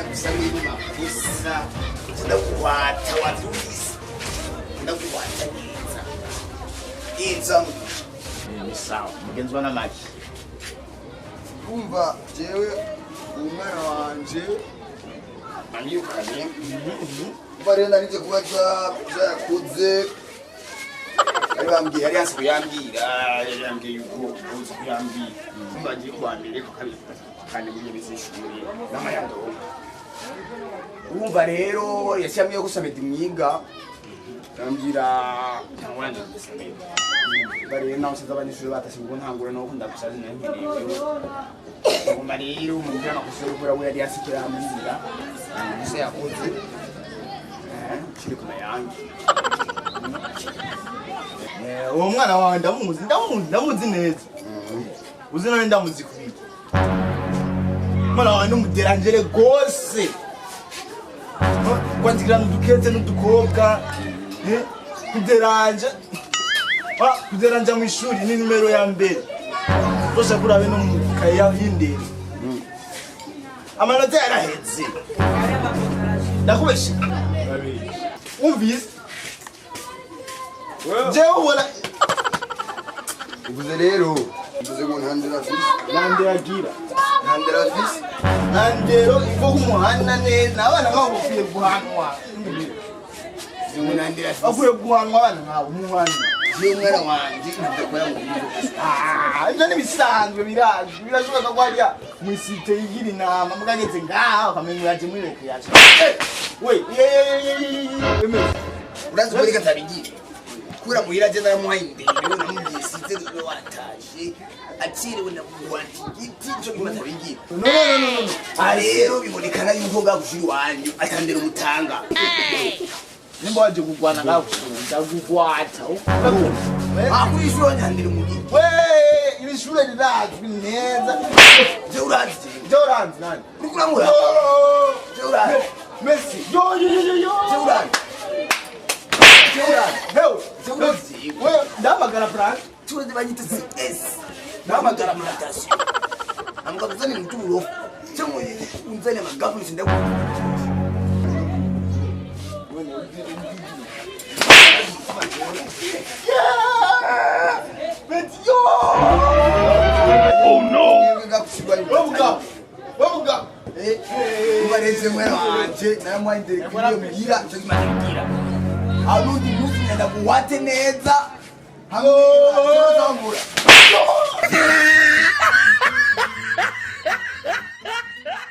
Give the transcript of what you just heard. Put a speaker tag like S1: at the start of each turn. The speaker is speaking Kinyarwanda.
S1: gusa niba makosa ndakuwata wavyumvise ndakuwata neza iza ni sawa mugenzwa n'amaki
S2: umva jewe umwana wanje
S1: anyukanye
S2: barenda nije kubaza yakuze
S1: bambwiye yari yanse kuyambwira yambwiye yuko uzi kuyambwira mbagiye kwambire ko kabiri kandi muri bizishimye n'amayando urumva rero yashyamye gusaba imyiga yambwira ntawanje gusaba bari naho siza abanyeshuri batashye ngo ntangure no kunda gusaza n'inkeneye ngoma rero mu bwana kusubira we yari yasikira amizira gusa yakoze kiri kuma yangi uwo mwana wawe ndamuzi neza uzi nawe ndamuzi kubika mwana wawe n'umuderangere gose kwandikira n'udukete n'udukobwa kuderanja mu ishuri ni numero ya mbere rwose kurabe no mu kaye y'indero amanota yarahetse ndakubeshe umvise jewe ubona
S2: uvuze rero uvuze ngo ntandera fisi
S1: nandero ivo kumuhana neza abana babo bakwiye guhanwa bakwiye guhanwa abana nkabo umuhana
S2: n'umwana wanje ndakora mu
S1: ibyo n'ibisanzwe birazwi birashoboka ko hariya mu isite yigira inama mugageze ngaho ukamenya uraje muri reke yacu we
S2: urazi ko reka tabigira kura muhira je naramuhaye indero namugiye site wataje akiriwe na kuwandi igiti cyo kimata bigira
S1: no
S2: rero bibonekana yuko gakushiri wanyu atandera umutanga
S1: nimba waje kugwana ngakushira ndagugwata
S2: akurishwe nyandira umugi
S1: we iri shure rirazwi neza
S2: je urazi
S1: nani
S2: ukuramura je urazi
S1: Messi yo
S2: je urazi
S1: we ndamagara Frank
S2: tuzi banyita CS ndamagara muratasi amukabuzani mturo cyo unzane magabu sindaku
S1: oh no
S2: wabuga ubareze mwana wanje naramwandire kwiyo mira cyo kimagira alundi nusi nenda kuwate neza hamwe